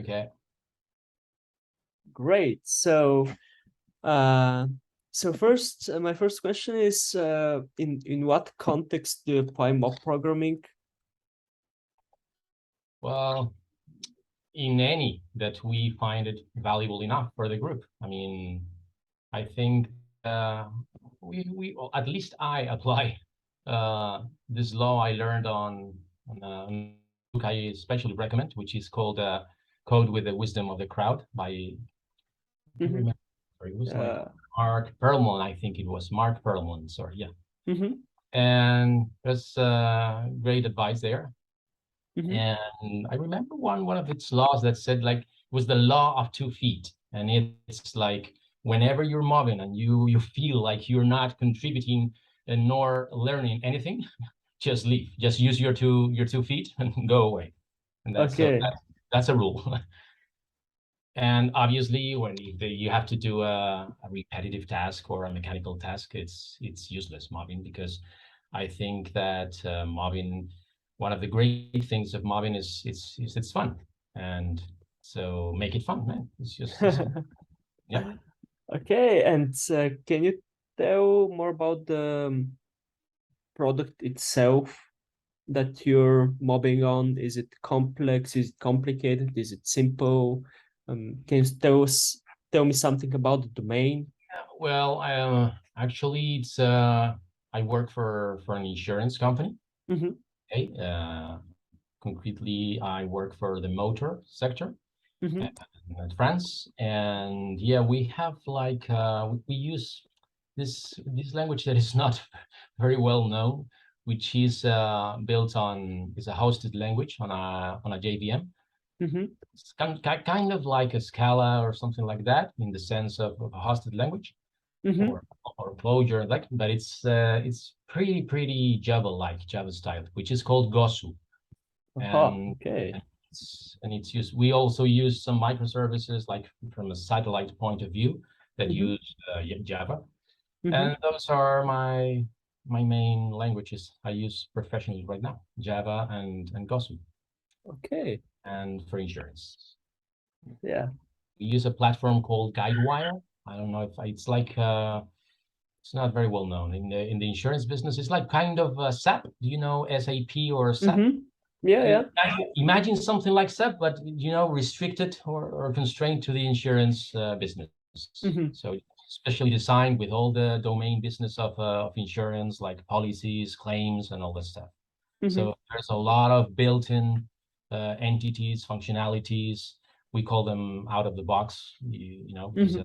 Okay. Great. So first, my first question is, in what context do you apply mob programming? Well, in any that we find it valuable enough for the group. I mean, I think we at least I apply this law I learned on a book I especially recommend, which is called Code with the Wisdom of the Crowd by I don't remember. Sorry, it was like Mark Perlman. I think it was Mark Perlman. Sorry, yeah. And there's great advice there. And I remember one of its laws that said like it was the law of 2 feet, and it's like whenever you're mobbing and you feel like you're not contributing nor learning anything, just leave. Just use your 2 feet and go away. And that's Okay. that's a rule. And obviously, when you have to do a repetitive task or a mechanical task, it's useless mobbing, because I think that mobbing, one of the great things of mobbing is it's fun, and so make it fun, man. It's just yeah. Okay, and can you tell more about the product itself that you're mobbing on? Is it complex? Is it complicated? Is it simple? Can you tell me something about the domain? Well, actually, it's I work for an insurance company. Okay, concretely, I work for the motor sector in France, and yeah, we have like we use this language that is not very well known, which is built on, is a hosted language on a JVM. It's kind of like a Scala or something like that, in the sense of a hosted language, or Clojure, like, but it's pretty Java-like, Java style, which is called Gosu. And Okay. it's used. We also use some microservices, like from a satellite point of view, that use Java. And those are my main languages I use professionally right now: Java and Gosu. Okay. And for insurance, Yeah. we use a platform called Guidewire. I don't know if it's like it's not very well known in the insurance business. It's like kind of SAP. Do you know SAP or SAP? Yeah. Imagine something like SAP, but restricted or constrained to the insurance business. So especially designed with all the domain business of insurance, like policies, claims, and all that stuff. So there's a lot of built-in entities, functionalities. We call them out of the box, because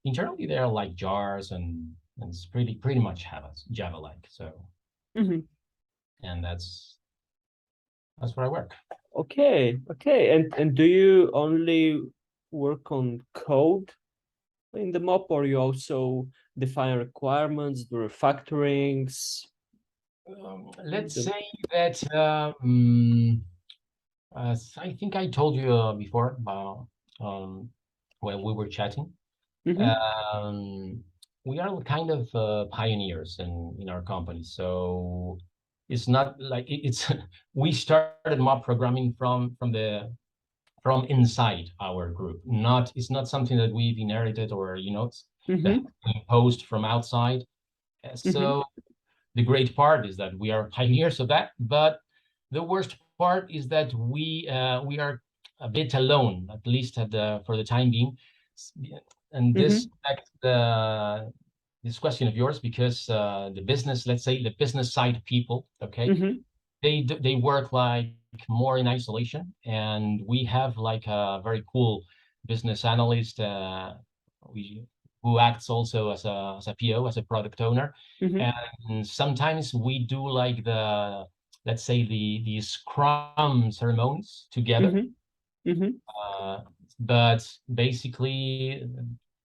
internally they're like jars, and it's pretty much Java-like. So, and that's where I work. Okay. And do you only work on code in the mob, or you also define requirements, do refactorings? Let's say that I think I told you before about when we were chatting. We are kind of pioneers in our company, so it's not like it's we started mob programming from inside our group. It's not something that we've inherited, or imposed from outside. So the great part is that we are pioneers of that, but the worst part is that we are a bit alone, at least for the time being. And this affects this question of yours, because the business, let's say the business side people, okay, they work like more in isolation, and we have like a very cool business analyst who acts also as a PO, as a product owner. And sometimes we do like let's say the Scrum ceremonies together. But basically,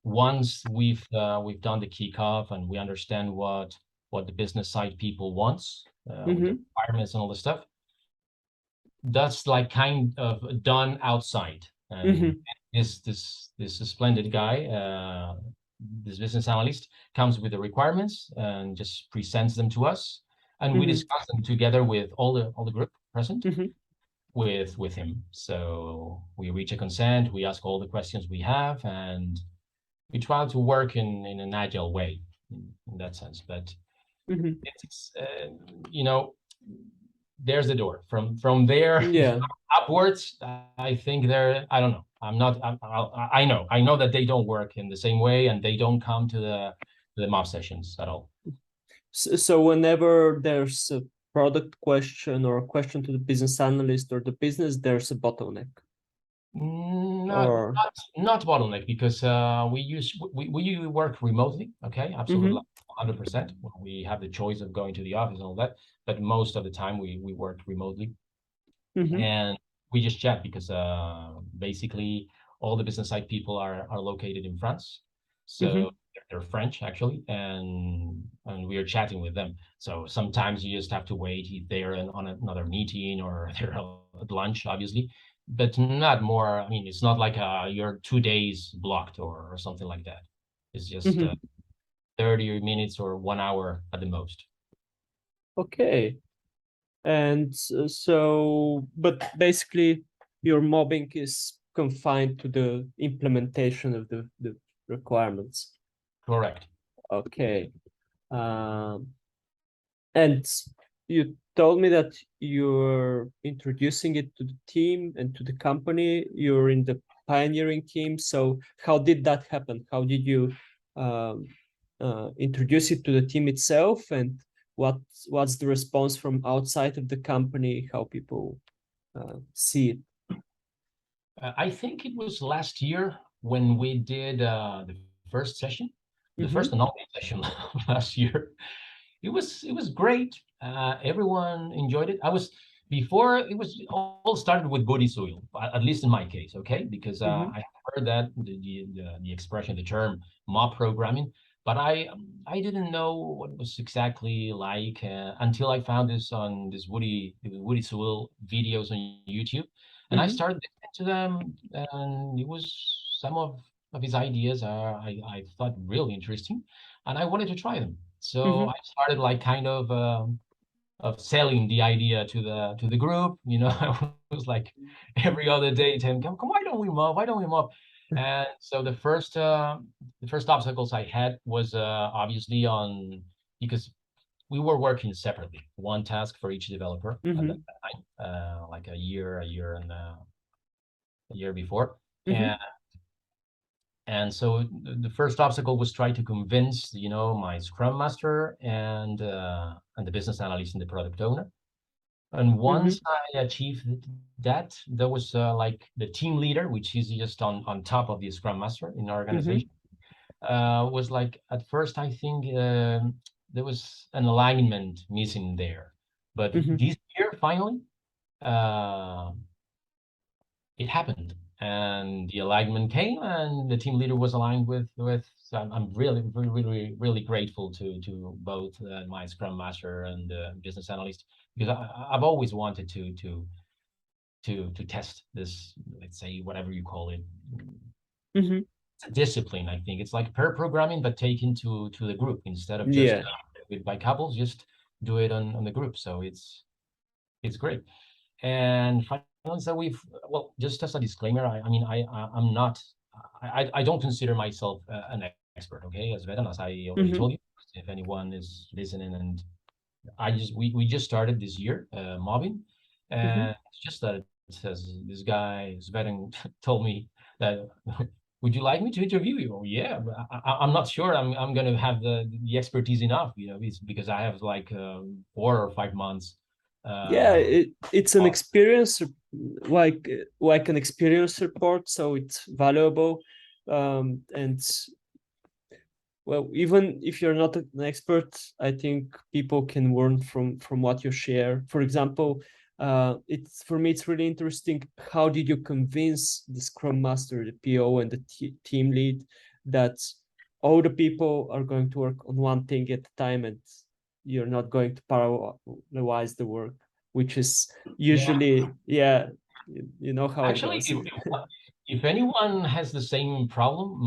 once we've done the kickoff and we understand what the business side people wants, with the requirements and all the stuff, that's like kind of done outside. And this splendid guy, this business analyst, comes with the requirements and just presents them to us, and we discuss them together with all the group present. with him. So we reach a consent, we ask all the questions we have, and we try to work in an agile way in that sense. But Mhm. it's there's the door. From there Yeah. upwards, I think I don't know. I'm not. I know that they don't work in the same way, and they don't come to the mob sessions at all. So whenever there's a product question or a question to the business analyst or the business, there's a bottleneck. Not Or not bottleneck, because we work remotely. Okay, absolutely, 100%. We have the choice of going to the office and all that, but most of the time we work remotely, and we just chat because basically all the business side people are located in France, so they're French actually, and we are chatting with them. So sometimes you just have to wait if they're on another meeting or they're at lunch, obviously, but not more. I mean, it's not like you're 2 days blocked or something like that. It's just 30 minutes or 1 hour at the most. Okay. And but basically, your mobbing is confined to the implementation of the requirements. Correct. Okay. Um, and you told me that you're introducing it to the team and to the company. You're in the pioneering team. So how did that happen? How did you um, introduce it to the team itself? And what's the response from outside of the company? How people see it? I think it was last year when we did the first session, the first and only session last year. It was great. Everyone enjoyed it. Before it was all started with body soil, at least in my case, okay? Because I heard that the expression, the term mob programming, but I didn't know what it was exactly like until I found this on this Woody Sewell videos on YouTube, and I started listening to them, and it was some of his ideas I thought really interesting, and I wanted to try them. So I started like kind of selling the idea to the group. I was like every other day telling them, "Come, why don't we mob? Why don't we mob?" And so the first obstacles I had was obviously on because we were working separately, one task for each developer at that time, like a year before, and so the first obstacle was trying to convince, my Scrum Master and the business analyst and the product owner. And once I achieved that, there was like the team leader, which is just on top of the Scrum Master in our organization. Was like at first I think there was an alignment missing there, but this year finally it happened, and the alignment came, and the team leader was aligned with. So I'm really, really, really, really grateful to both my Scrum Master and business analyst, because I've always wanted to test this, let's say, whatever you call it. It's a discipline. I think it's like pair programming, but taken to the group instead of just by couples. Just do it on the group. So it's great. And finally, so just as a disclaimer, I'm not, I don't consider myself an expert, okay, as Vedan, as I already told you, if anyone is listening, and we just started this year, mobbing, and it's just that it says, this guy, Svetan, told me that, would you like me to interview you? Oh, yeah, but I'm not sure I'm going to have the expertise enough, it's because I have like 4 or 5 months. It's an experience, like an experience report, so it's valuable. And well, even if you're not an expert, I think people can learn from what you share. For example, for me it's really interesting. How did you convince the Scrum Master, the PO, and the team lead that all the people are going to work on one thing at a time, and you're not going to parallelize the work, which is usually you know how actually it goes. if anyone has the same problem,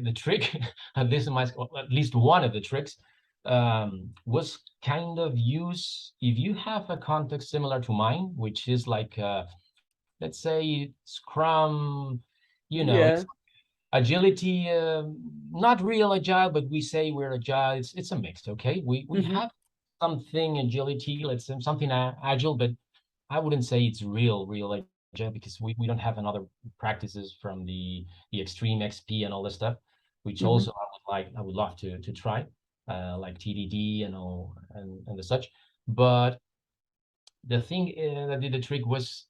the trick, at least one of the tricks, was kind of use, if you have a context similar to mine, which is like let's say Scrum, Yeah. it's agility, not real agile, but we say we're agile. It's a mix, okay? We Mm-hmm. have something agility, let's say something agile, but I wouldn't say it's real agile because we don't have another practices from the extreme XP and all this stuff, which Mm-hmm. also I would love to try, like TDD and all and the such. But the thing that did the trick was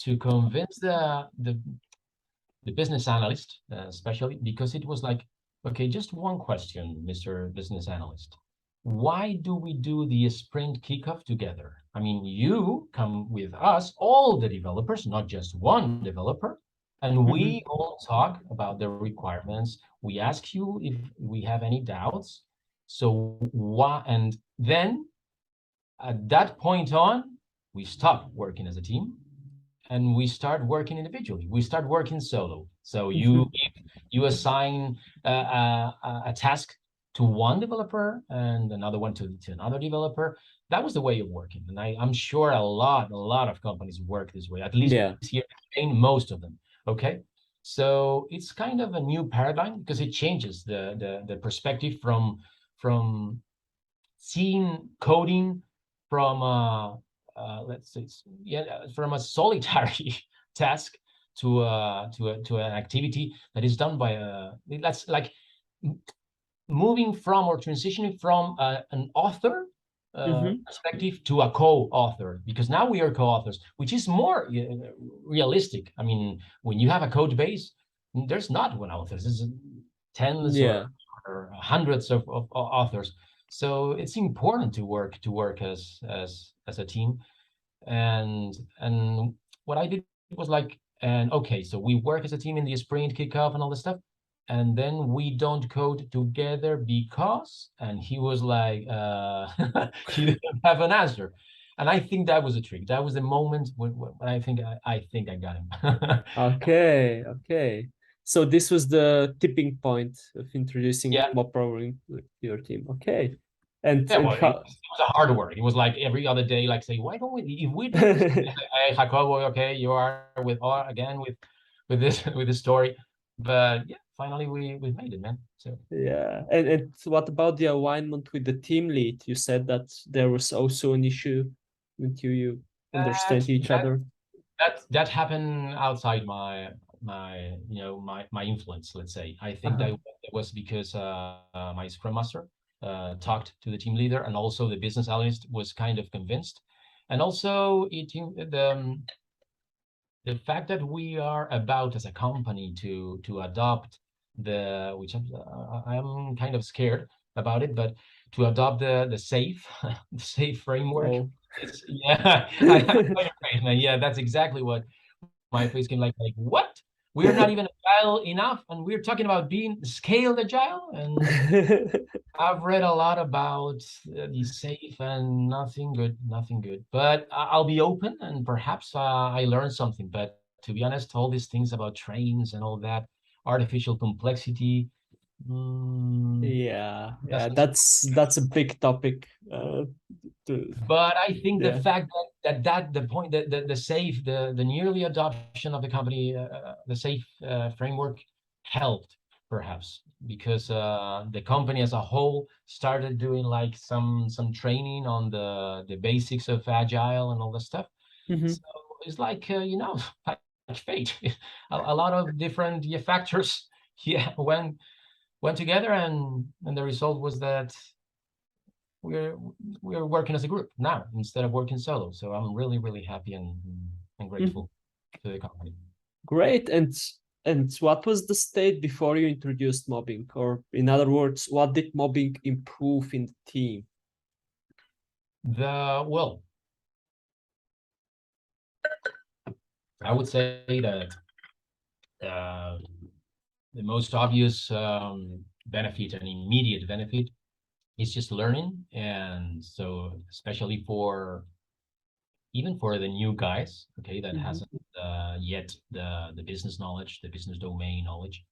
to convince the business analyst, especially because it was like, okay, just one question, Mr. Business Analyst. Why do we do the sprint kickoff together? I mean, you come with us, all the developers, not just one developer, and Mm-hmm. we all talk about the requirements. We ask you if we have any doubts. So why? And then at that point on, we stop working as a team and we start working individually. We start working solo. So Mm-hmm. you assign a task to one developer and another one to another developer. That was the way of working, and I'm sure a lot of companies work this way. At least Yeah. here in Spain, most of them. Okay, so it's kind of a new paradigm because it changes the perspective from seeing coding from let's say from a solitary task to an activity that is done by that's like moving from or transitioning from an author Mm-hmm. perspective to a co-author, because now we are co-authors, which is more realistic. I mean, when you have a code base, there's not one author, there's tens Yeah. or hundreds of authors. So it's important to work as a team. And what I did was like, and okay, so we work as a team in the sprint kickoff and all this stuff, and then we don't code together because, and he was like, he didn't have an answer. And I think that was a trick. That was the moment when I think I got him. Okay. Okay. So this was the tipping point of introducing Yeah. mob programming to your team. Okay. And Yeah, and well, it how? was a hard work. It was like every other day, like say, why don't we? If we do this, hey, Jacobo, okay, you are with again with this with this story, but yeah, finally we made it, man. So Yeah. And what about the alignment with the team lead? You said that there was also an issue with you that understand each that other. that happened outside my influence. Let's say I think that Uh-huh. it was because my Scrum Master talked to the team leader, and also the business analyst was kind of convinced, and also the fact that we are about as a company to adopt which I'm kind of scared about it, but to adopt the safe the safe framework. Oh. It's yeah, I have a funny face, man. Yeah, that's exactly what my face came like what? We're not even agile enough, and we're talking about being scaled agile. And I've read a lot about the safe and nothing good. But I'll be open, and perhaps I learned something. But to be honest, all these things about trains and all that artificial complexity Yeah, yeah, doesn't. that's a big topic. To But I think the yeah. fact that the point that the safe the nearly adoption of the company the safe framework helped perhaps because the company as a whole started doing like some training on the basics of agile and all that stuff. Mhm. So it's like like fate. A lot of different factors yeah went together, and the result was that we're we're working as a group now instead of working solo. So I'm really happy and Mhm. grateful to the company. Great. And what was the state before you introduced mobbing? Or in other words, what did mobbing improve in the team? Well, I would say that uh, the most obvious benefit and immediate benefit is just learning, and so especially for even for the new guys, okay, that Mhm. hasn't yet the business knowledge, the business domain knowledge,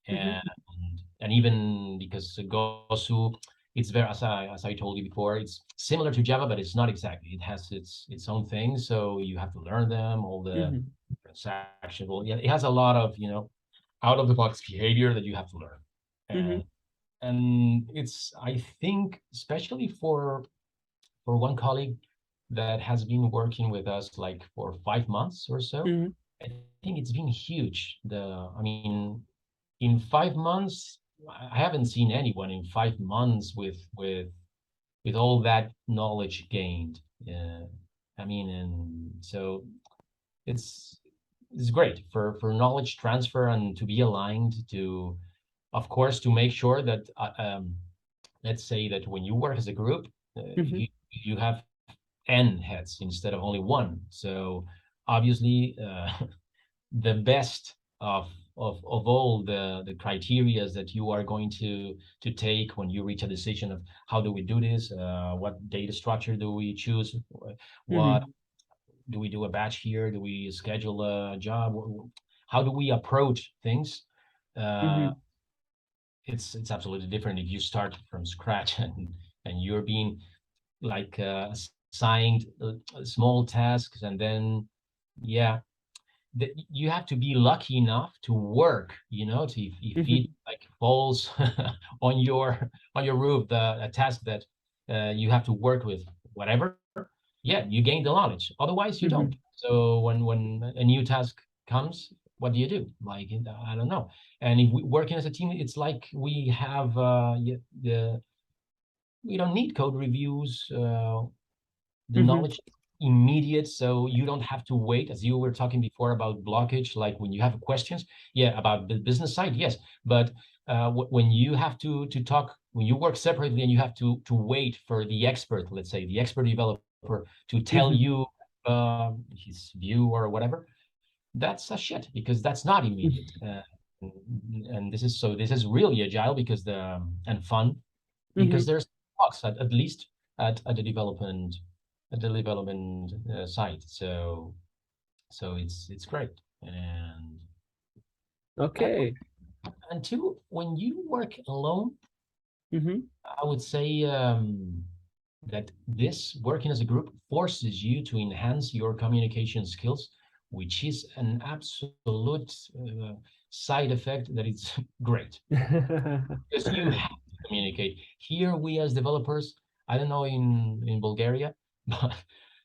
Mhm. and and even because Gosu it's very, as I told you before, it's similar to Java, but it's not exactly. It has its own thing, so you have to learn them, all the transactional. Yeah, it has a lot of, you know, out of the box behavior that you have to learn. And it's, I think, especially for one colleague that has been working with us like for 5 months or so, I think it's been huge. I mean, in 5 months, I haven't seen anyone in 5 months with all that knowledge gained. I mean, and so it's it's great for knowledge transfer and to be aligned to, of course, to make sure that let's say that when you work as a group, you have N heads instead of only one. So obviously, the best of all the criterias that you are going to take when you reach a decision of how do we do this, what data structure do we choose, what do we do a batch here, do we schedule a job, how do we approach things. It's absolutely different if you start from scratch and you're being like assigned small tasks, and then yeah, you have to be lucky enough to work, you know, to if it like falls on your roof, a task that you have to work with, whatever, yeah, you gain the knowledge, otherwise you don't. So when a new task comes, what do you do? Like, I don't know. And if we working as a team, it's like we have we don't need code reviews, the knowledge immediate, so you don't have to wait, as you were talking before about blockage, like when you have questions, yeah, about the business side, yes, but when you have to talk, when you work separately and you have to wait for the expert, let's say the expert developer, to tell you his view or whatever, that's a shit, because that's not immediate. And this is really agile because and fun, because there's talks at least at the development site. So it's great. And okay. and two, when you work alone, I would say that this working as a group forces you to enhance your communication skills, which is an absolute side effect that it's great. Because you have to communicate. Here, we as developers, I don't know in Bulgaria,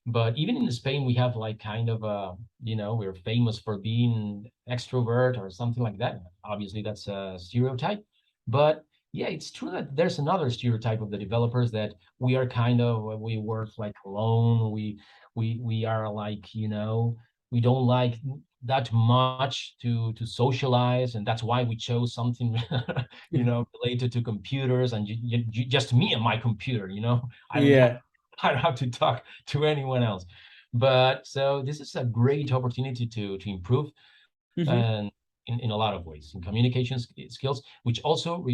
but even in Spain, we have like kind of a, you know, we're famous for being extrovert or something like that. Obviously, that's a stereotype, but yeah, it's true that there's another stereotype of the developers, that we are kind of, we work like alone. We are like, you know, we don't like that much to socialize, and that's why we chose something you know, related to computers, and you just me and my computer, you know. I don't have to talk to anyone else. But so this is a great opportunity to improve, and in a lot of ways, in communication skills, which also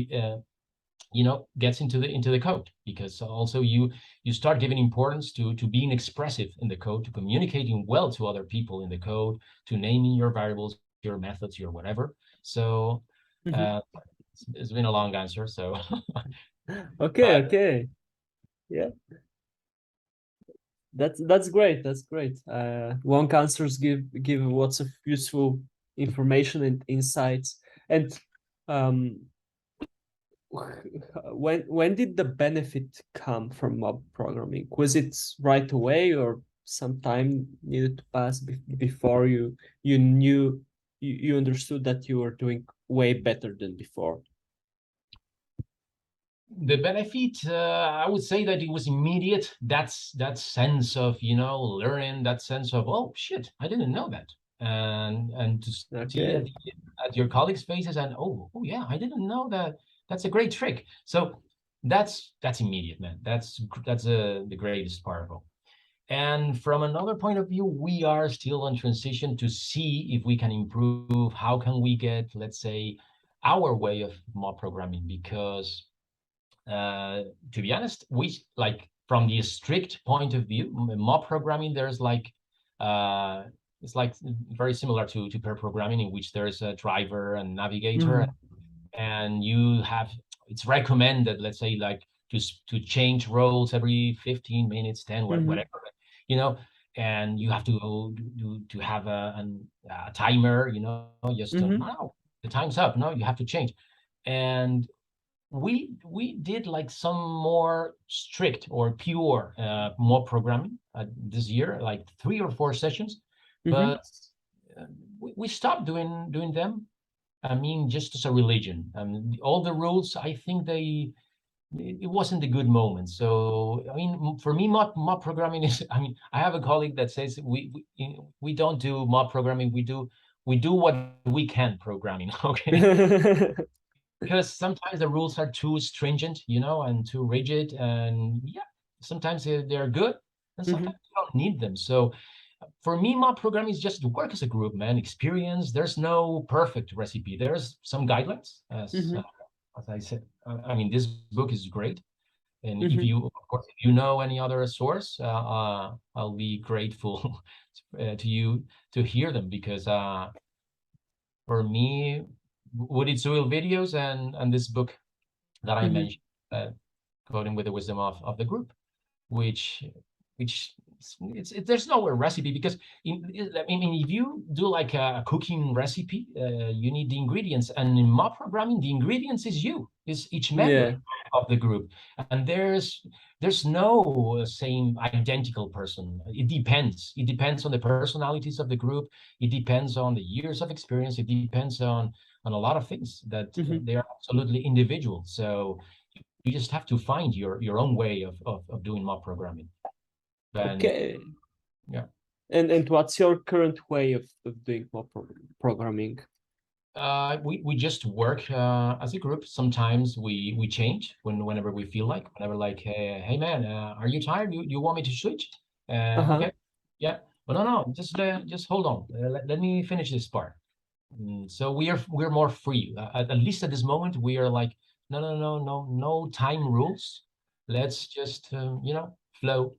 you know, gets into the code, because also you start giving importance to being expressive in the code, to communicating well to other people in the code, to naming your variables, your methods, your whatever. So it's been a long answer, so Okay. Yeah, that's great. That's great. Long answers give lots of useful information and insights. And um, when did the benefit come from mob programming? Was it right away, or some time needed to pass before you knew you understood that you were doing way better than before? the benefit, I would say that it was immediate. That's that sense of, you know, learning, that sense of, oh shit, I didn't know that, and to see at your colleagues' faces, and oh yeah, I didn't know that. That's a great trick. So that's immediate, man. That's the greatest part of all. And from another point of view, we are still on transition to see if we can improve. How can we get, let's say, our way of mob programming? Because to be honest, we like, from the strict point of view, mob programming, there's like it's like very similar to pair programming, in which there's a driver and navigator, and you have, it's recommended, let's say, like to change roles every 15 minutes, 10, whatever, and you have to have a timer, just no, the time's up. No, you have to change. And we did like some more strict or pure mob programming this year, like 3 or 4 sessions, but we stopped doing them. I mean, just as a religion. All the rules, I think it wasn't a good moment. So, I mean, for me, mob programming is, I mean, I have a colleague that says we don't do mob programming. We do what we can programming. Okay. Because sometimes the rules are too stringent, and too rigid. And yeah, sometimes they're good and sometimes you don't need them. So for me, mob programming is just to work as a group, man, experience. There's no perfect recipe. There's some guidelines, as I said. I mean, this book is great. And if you, of course, if you know any other source, I'll be grateful to you to hear them, because for me, Woody Tzuil videos and this book that I mentioned, Coding with the Wisdom of the Group, which there's no recipe, because I mean, if you do like a cooking recipe, you need the ingredients, and in mob programming, the ingredients is each member of the group, and there's no same identical person. It depends on the personalities of the group. It depends on the years of experience. It depends on a lot of things that they are absolutely individual. So you just have to find your own way of doing mob programming. Okay. Yeah. And what's your current way of doing mob programming? We just work as a group. Sometimes we change whenever we feel like. Whenever like, hey man, are you tired? You want me to switch? Okay, yeah. But no, just hold on. Let me finish this part. So we're more free. At least at this moment, we are like, no time rules. Let's just flow.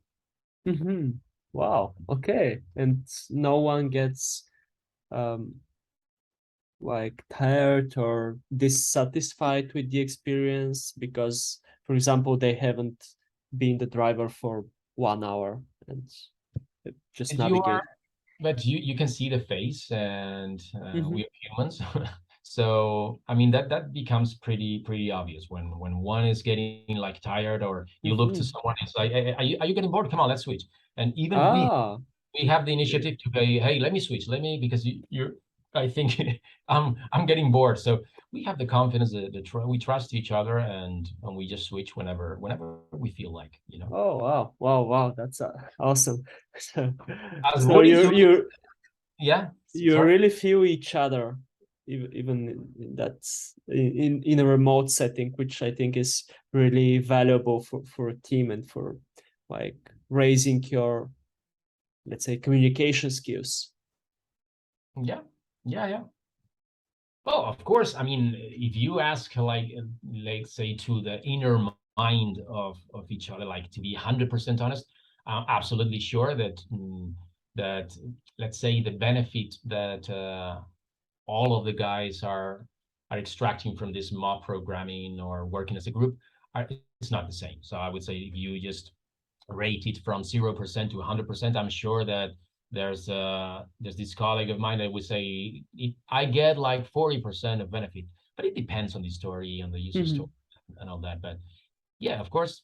Wow. Okay. And no one gets like tired or dissatisfied with the experience because, for example, they haven't been the driver for 1 hour and just navigate. But you can see the face, and we are humans. So I mean that becomes pretty obvious when one is getting like tired, or you look to someone, it's like, hey, are you getting bored? Come on, let's switch. And even we have the initiative to say, hey, let me switch, because you're, I think I'm getting bored. So we have the confidence that we trust each other, and we just switch whenever we feel like, Oh wow, that's awesome. So you you really feel each other, even that's in a remote setting, which I think is really valuable for a team and for like raising your, let's say, communication skills. Yeah. Well, of course, I mean, if you ask like say to the inner mind of each other, like to be 100% honest, I'm absolutely sure that that, let's say, the benefit that all of the guys are extracting from this mob programming or working as a group, it's not the same. So I would say if you just rate it from 0% to 100%, I'm sure that there's this colleague of mine that would say I get like 40% of benefit, but it depends on the story, on the user story, and all that. But yeah, of course,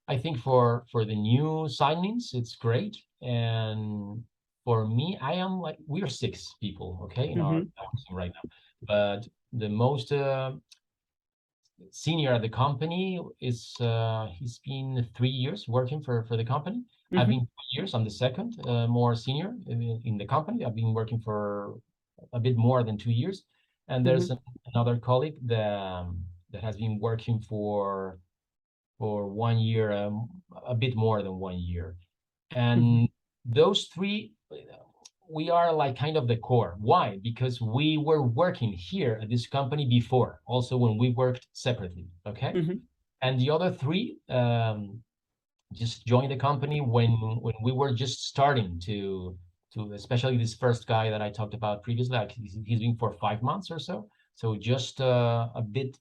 I think for the new signings, it's great. And for me, I am like, we're 6 people, okay, in our team right now. But the most senior at the company is he's been 3 years working for the company. I've been 2 years. I'm the second more senior in the company. I've been working for a bit more than 2 years. And there's another colleague that has been working for 1 year, a bit more than 1 year. And those 3, we are like kind of the core. Why? Because we were working here at this company before, also when we worked separately, okay? And the other 3 just joined the company when we were just starting to especially this first guy that I talked about previously, like he's been for 5 months or so. So just a bit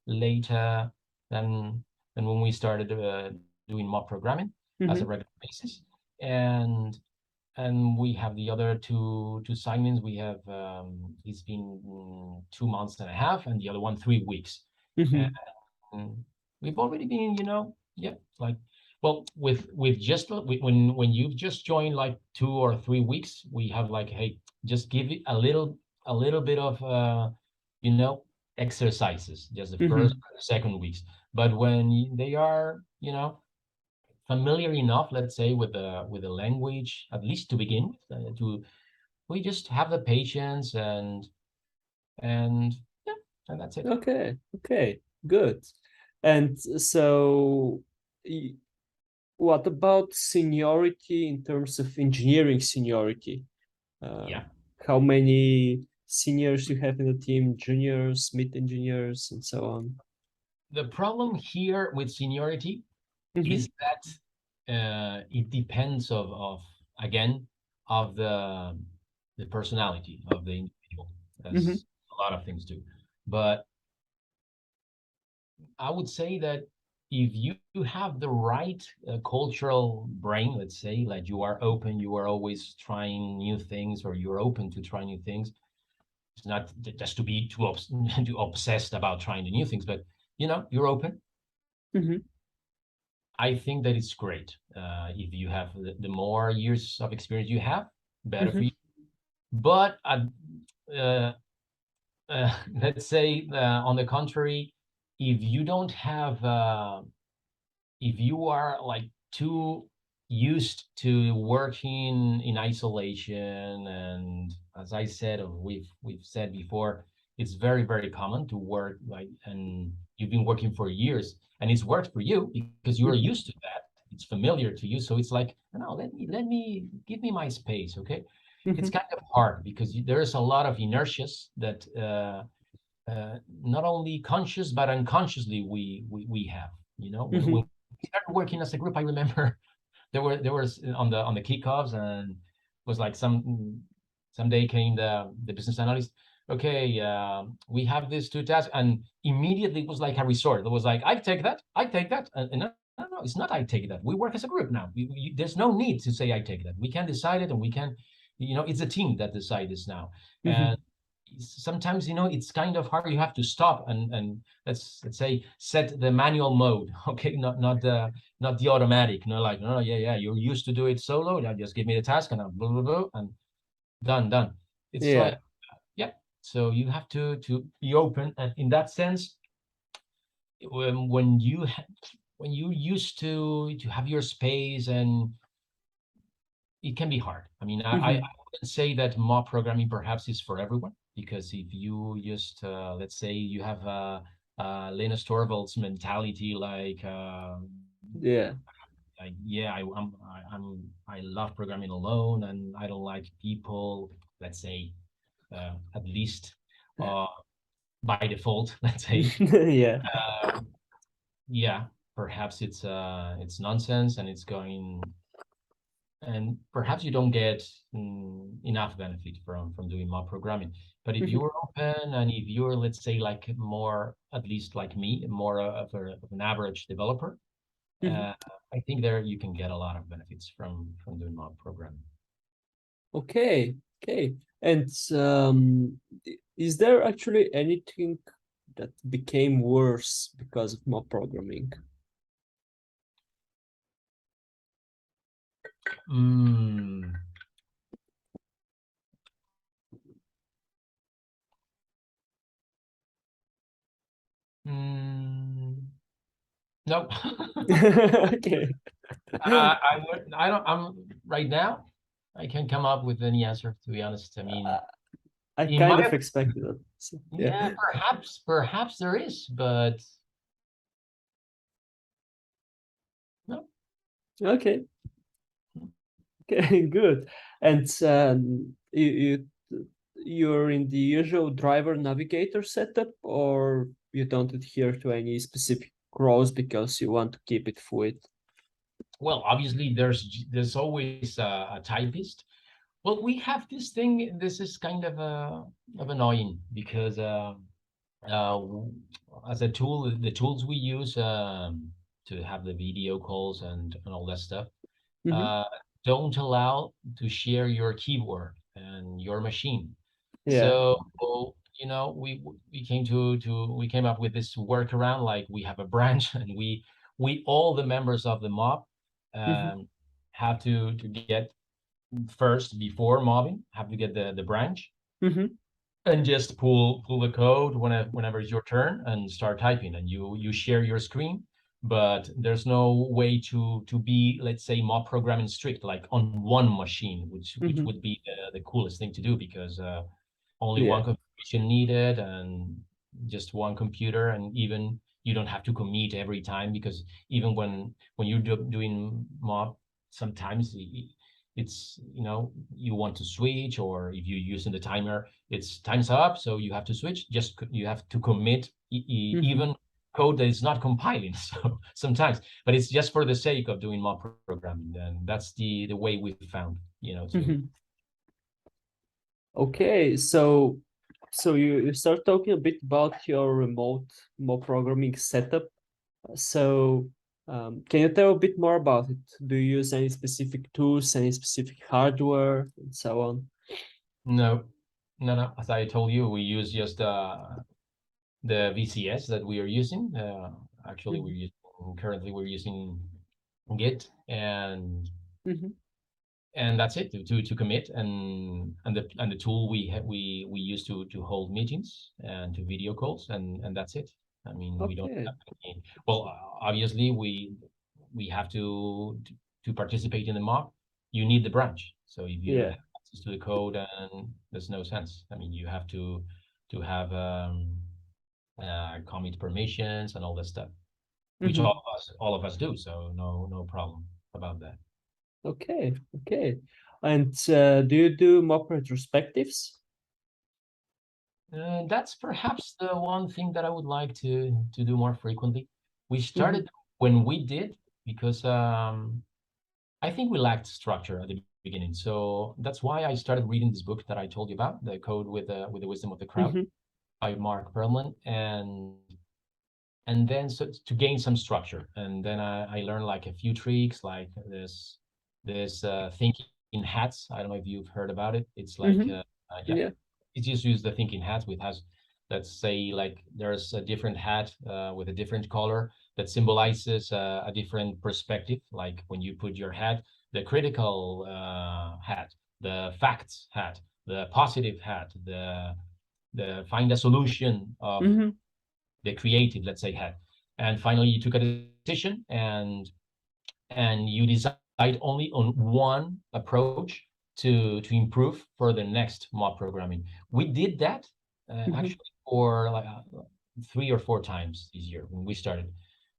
later than than when we started doing mob programming as a regular basis. And we have the other two signings. We have it's been 2.5 months, and the other one 3 weeks. And we've already been, like, well, with just when you've just joined like 2 or 3 weeks, we have like, hey, just give it a little bit of exercises, just the first, second weeks. But when they are, familiar enough, let's say, with the language, at least to begin with, we just have the patience and yeah, and that's it. Okay, good. And so, what about seniority in terms of engineering seniority? Yeah. How many seniors you have in the team, juniors, mid engineers, and so on? The problem here with seniority is that it depends of again of the personality of the individual, as a lot of things do. But I would say that if you have the right cultural brain, let's say, like you are open, you are always trying new things, or you're open to try new things. It's not just to be too obsessed about trying the new things, but you're open. I think that it's great. If you have the more years of experience you have, better for you. But let's say on the contrary, if you don't have, if you are like too used to working in isolation, and as I said, we've said before, it's very, very common to work like, and you've been working for years, and it's worked for you because you are used to that. It's familiar to you, so it's like, no, let me give me my space, okay? It's kind of hard because there's a lot of inertias that not only conscious but unconsciously we have. When we started working as a group, I remember there was on the kickoffs, and was like someday came the business analyst. Okay, we have these 2 tasks, and immediately it was like a resort. It was like, I take that, and no, it's not I take that. We work as a group now. There's no need to say I take that. We can decide it, and we can, it's a team that decides this now. And sometimes it's kind of hard. You have to stop and let's say set the manual mode, okay, not the automatic, like, no, yeah, you're used to do it solo, now just give me the task and I'll blah blah blah and done. It's like, yeah, so you have to be open, and in that sense, when you used to have your space, and it can be hard. I mean, I wouldn't say that mob programming perhaps is for everyone, because if you just let's say you have Linus Torvalds mentality, like I love programming alone, and I don't like people, let's say, at least by default, let's say. Yeah, perhaps it's nonsense, and it's going, and perhaps you don't get enough benefit from doing mob programming. But if you're open, and if you're, let's say, like more, at least like me, more of an average developer, I think there you can get a lot of benefits from doing mob programming. Okay. And is there actually anything that became worse because of mob programming? No. Okay. I'm right now, I can't come up with any answer, to be honest. I mean, I kind of expected it. So, yeah, perhaps there is, but no. Okay, good. And you're in the usual driver navigator setup, or you don't adhere to any specific roles because you want to keep it fluid? Well, obviously there's always a typist. Well, we have this thing. This is kind of annoying, because as a tool, the tools we use, to have the video calls and all that stuff. Mhm. Don't allow to share your keyboard and your machine. Yeah. So, you know, we came we came up with this workaround, like we have a branch and we all the members of the mob Mhm. have to get first before mobbing, have to get the branch Mhm. and just pull the code whenever it's your turn and start typing, and you share your screen. But there's no way to be, let's say, mob programming strict, like on one machine, which Mhm. would be the coolest thing to do, because only Yeah. one configuration needed and just one computer. And even you don't have to commit every time, because even when you're doing mob, sometimes it's, you know, you want to switch, or if you're using the timer, it's time's up, so you have to switch. Just you have to commit Mhm. even code that is not compiling. So sometimes, but it's just for the sake of doing mob programming, and that's the way we found, you know, to. Mhm. Okay, so you start talking a bit about your remote mob programming setup. So can you tell a bit more about it? Do you use any specific tools, any specific hardware, and so on? No, no. As I told you, we use just the VCS that we are using. Actually, Mhm. currently we're using Git, Mhm. and that's it to commit, and the tool we use to hold meetings and to video calls, and that's it. I mean, we don't Okay. have any, well, obviously we have to participate in the mock. You need the branch, so if you don't Yeah. have access to the code, and there's no sense. I mean, you have to have commit permissions and all that stuff, which Mhm. all of us do, so no problem about that. Okay. Okay. And do you do mock retrospectives? That's perhaps the one thing that I would like to do more frequently. We Mhm. started when we did, because I think we lacked structure at the beginning. So that's why I started reading this book that I told you about, The Code with the Wisdom of the Crowd, Mhm. by Mark Perlman, and then so to gain some structure. And then I learned like a few tricks, like this thinking hats. I don't know if you've heard about it. It's like Mhm. yeah, Yeah. it just use the thinking hats, with has, let's say, like there's a different hat with a different color that symbolizes a different perspective. Like when you put your hat, the critical hat, the facts hat, the positive hat, the find a solution of Mhm. the creative, let's say, hat. And finally, you took a decision, and you decide only on one approach to improve for the next mob programming. We did that Mhm. actually for like 3 or 4 times this year when we started,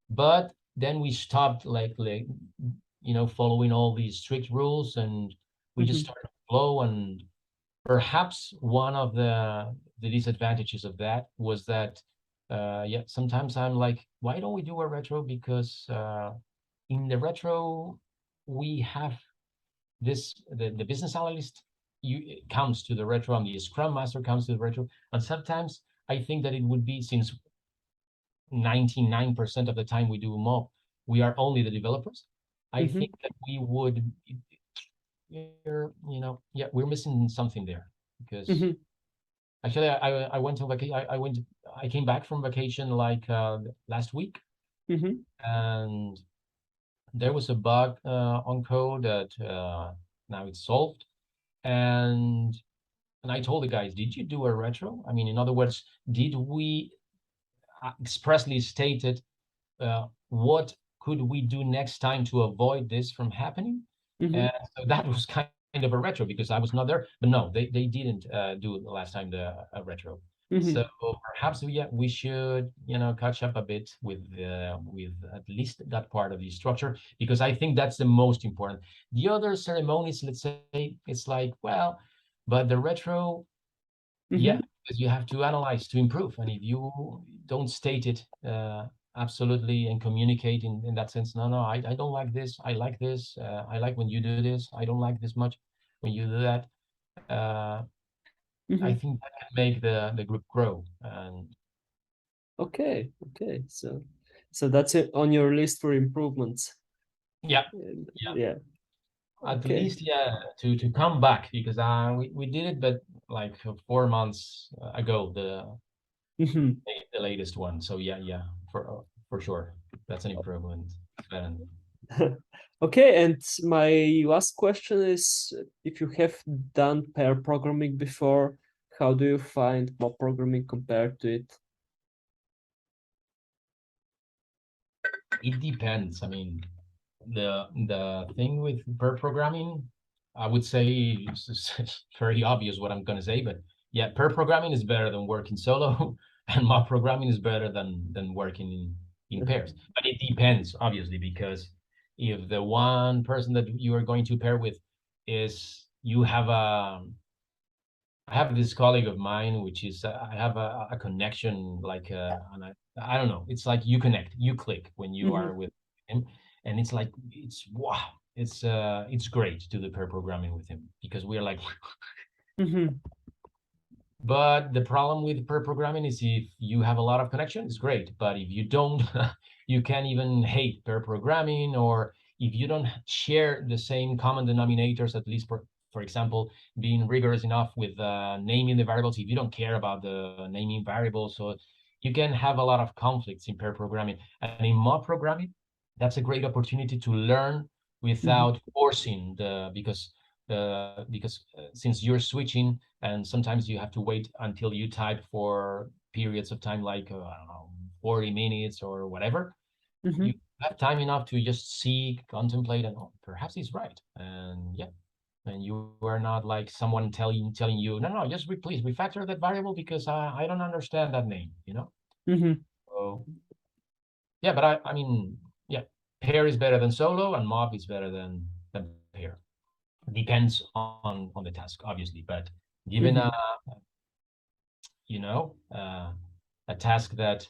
but then we stopped, like you know, following all these strict rules, and we just Mhm. started to flow. And perhaps one of the disadvantages of that was that yeah, sometimes I'm like, why don't we do a retro? Because in the retro we have this, the business analyst comes to the retro, and the scrum master comes to the retro. And sometimes I think that it would be, since 99% of the time we do mob, we are only the developers. I think Mhm. that we would, you know, yeah, we're missing something there, because Mhm. actually I went to vacation. I came back from vacation like last week, Mhm. and there was a bug on code that now it's solved. And I told the guys, did you do a retro? I mean, in other words, did we expressly stated what could we do next time to avoid this from happening? And Mhm. so that was kind of a retro, because I was not there. But no, they didn't do the last time the retro. So Mhm. perhaps yeah, we should, you know, catch up a bit with at least that part of the structure, because I think that's the most important. The other ceremonies, let's say, it's like, well, but the retro, yeah, Mhm. because you have to analyze to improve. And if you don't state it absolutely and communicate in that sense, no, no, I don't like this, I like this, I like when you do this, I don't like this much when you do that. Uh, I Mhm. think that can make the group grow. And Okay. Okay. So So that's it on your list for improvements. Yeah, Yeah. at Okay. least to come back, because we did it, but like 4 months ago, Mhm. the latest one. So yeah, for sure, that's an improvement. And Okay, and my last question is, if you have done pair programming before, how do you find mob programming compared to it? it depends. I mean, the thing with pair programming, I would say it's very obvious what I'm gonna say, but yeah, pair programming is better than working solo, and mob programming is better than working in pairs. But it depends, obviously, because if the one person that you are going to pair with is you have a I have this colleague of mine, which is I have a connection like and I don't know. It's like you connect, you click when you Mhm. are with him, and it's like it's wow, it's great to do the pair programming with him because we're like. Mhm. But the problem with pair programming is if you have a lot of connection, it's great. But if you don't, you can even hate pair programming, or if you don't share the same common denominators, at least for example, being rigorous enough with naming the variables, if you don't care about the naming variables, so you can have a lot of conflicts in pair programming. And in mob programming, that's a great opportunity to learn Mhm. without forcing because since you're switching and sometimes you have to wait until you type for periods of time like I don't know 40 minutes or whatever. You Mhm. have time enough to just see, contemplate, and oh, perhaps he's right. And yeah, and you are not like someone telling you no, just please refactor that variable because I don't understand that name. Mhm. So yeah, but I mean, yeah, pair is better than solo and mob is better than pair. Depends on the task, obviously, but given Mhm. you know, uh, a task that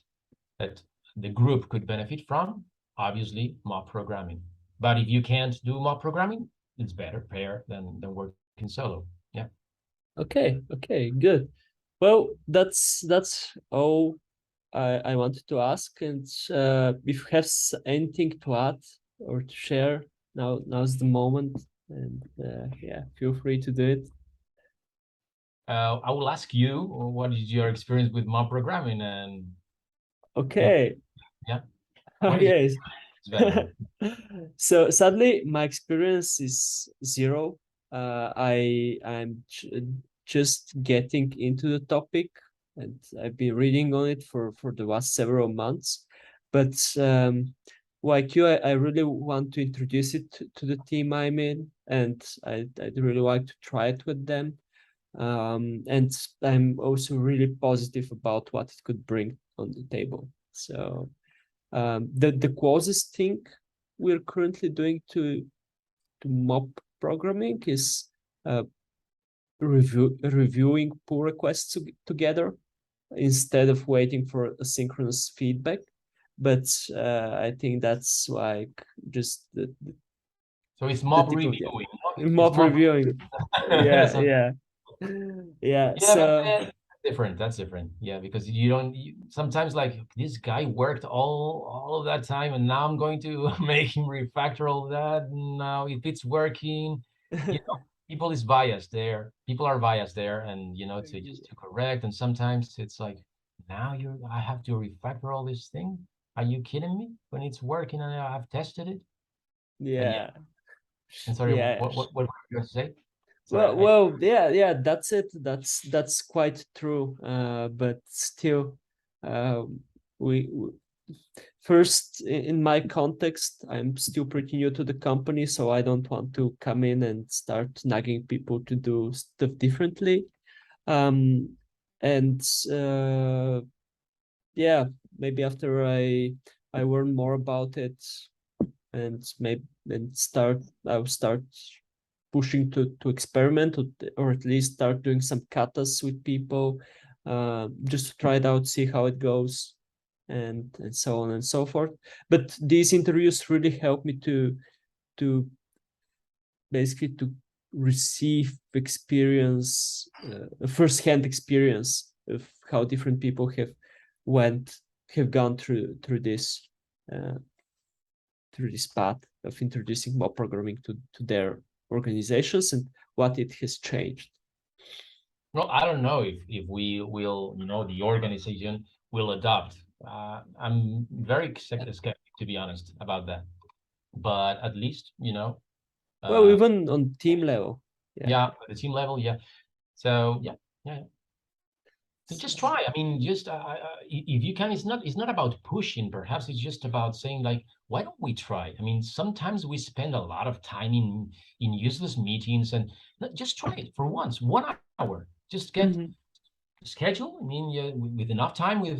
the group could benefit from, obviously mob programming. But if you can't do mob programming, it's better pair than working solo. Yeah. Okay. Okay. Good. Well, that's all I wanted to ask. And if you have anything to add or to share, now's the moment. And yeah, feel free to do it. I will ask you, what is your experience with mob programming, and if Okay. yeah, what is your Okay. Sven? So sadly, my experience is zero. I'm just getting into the topic, and I've been reading on it for the last several months. But like you, I really want to introduce it to the team I'm in, and I'd really like to try it with them. And I'm also really positive about what it could bring on the table. So the closest thing we're currently doing to mob programming is uh, reviewing pull requests together instead of waiting for asynchronous feedback. But I think that's like just So it's the mob tip of the reviewing. It's mob mob. reviewing. Yeah, So yeah, yeah. yeah, but So that's different. That's different. Yeah, because you don't sometimes like this guy worked all of that time, and now I'm going to make him refactor all that. Now, if it's working, people is biased there. People are biased there, and to just to correct. And sometimes it's like, now I have to refactor all this thing. Are you kidding me? When it's working and I have tested it. And yeah, yeah, and sorry, yeah. what were you going to say? Sorry, Well, yeah, yeah, that's it. That's quite true. But still, um, we first in my context, I'm still pretty new to the company, so I don't want to come in and start nagging people to do stuff differently. Um, and yeah, maybe after I learn more about it, and maybe and I'll start pushing to experiment, or at least start doing some katas with people, just to try it out, see how it goes, and so on and so forth. But these interviews really help me to basically to receive experience, a first-hand experience of how different people have gone through this. through this path of introducing mob programming to their organizations, and what it has changed? Well, I don't know if we will, the organization will adopt. I'm very skeptic, to be honest, about that. But at least, Well, even on team level. yeah, at the team level, yeah. So yeah. So just try. I mean, just if you can, it's not about pushing. Perhaps it's just about saying like, why don't we try? I mean, sometimes we spend a lot of time in useless meetings, and just try it for once, 1 hour. Just get schedule. I mean, yeah, with enough time with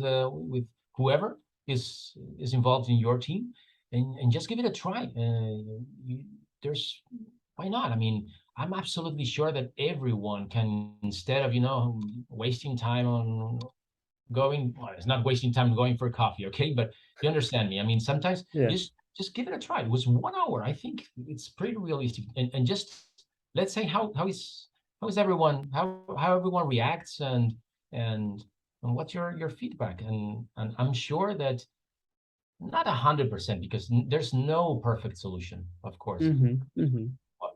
whoever is involved in your team, and just give it a try. There's why not? I mean, I'm absolutely sure that everyone can, instead of wasting time on going. Well, it's not wasting time going for coffee, okay? But you understand me. I mean, sometimes just give it a try. It was 1 hour. I think it's pretty realistic, and just let's say how is everyone how everyone reacts and what's your feedback, and I'm sure that not 100%, because there's no perfect solution, of course.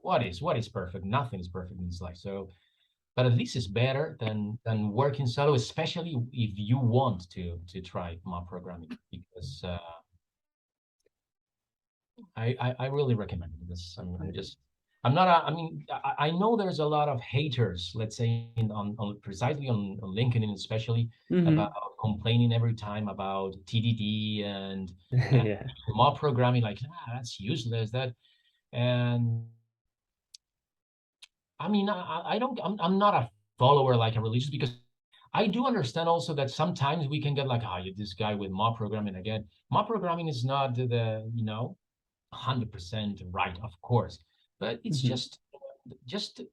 What is perfect? Nothing is perfect in this life. So, but at least it's better than working solo, especially if you want to try mob programming, because I really recommend it. Because I'm not I mean, I know there's a lot of haters, let's say on precisely on LinkedIn, especially about complaining every time about TDD and mob programming, like that's useless, and I mean, I'm not a follower like a religious, because I do understand also that sometimes we can get like, this guy with mob programming again. Mob programming is not the 100% right, of course, but it's just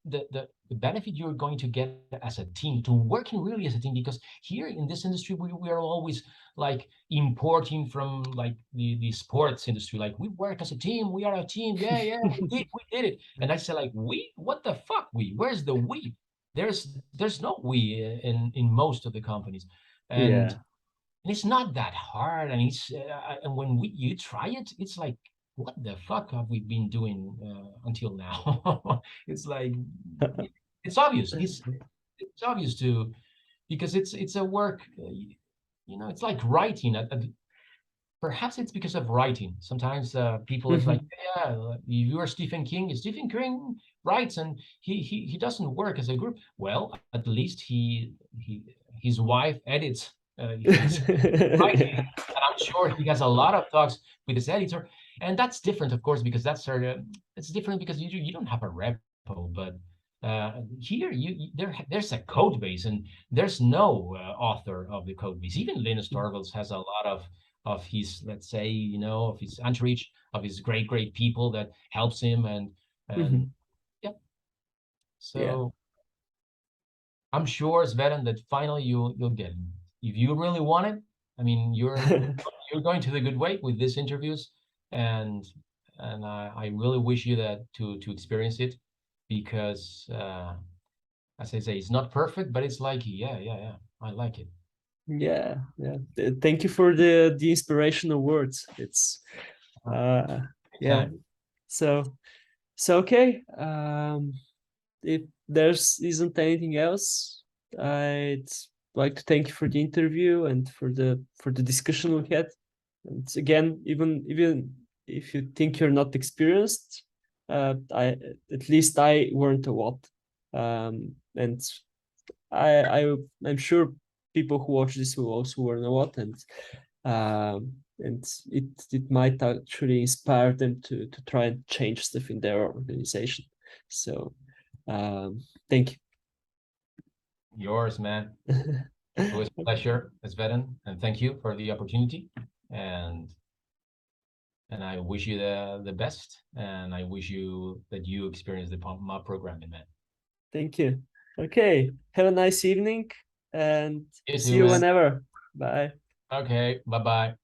the benefit you're going to get as a team, to working really as a team, because here in this industry we are always like importing from like the sports industry, like we work as a team, we are a team, yeah we did it, and I say like, we, what the fuck, where's the we? There's no we in most of the companies, and it's not that hard, and it's and when you try it, it's like, what the fuck have we been doing until now? It's like, it's obvious. It's obvious to, because it's a work. It's like writing. Perhaps it's because of writing. Sometimes people is like, yeah, you are Stephen King. Stephen King writes, and he doesn't work as a group. Well, at least his wife edits. His writing, and I'm sure he has a lot of talks with his editor, and that's different, of course, because it's different because you don't have a repo, but here there's a code base, and there's no author of the code base. Even Linus Torvalds has a lot of his, let's say, of his entourage, of his great people that helps him, and yeah. So I'm sure, Svetan, that finally you'll get it. If you really want it, I mean, you're going to the good way with these interviews, and I really wish you that to experience it, because as I say, it's not perfect, but it's like, yeah, I like it. Yeah. Thank you for the inspirational words. It's yeah. So okay. If there's isn't anything else, I'd like to thank you for the interview and for the discussion we had. And again, even if you think you're not experienced, at least I learned a lot. And I'm sure people who watch this will also learn a lot, and it might actually inspire them to try and change stuff in their organization. So thank you. Yours, man. It was a pleasure, Svetan, and thank you for the opportunity, and I wish you the best, and I wish you that you experience the mob programming, man. Thank you. Okay, have a nice evening, and You see too, you man. whenever. Bye. Okay, bye-bye.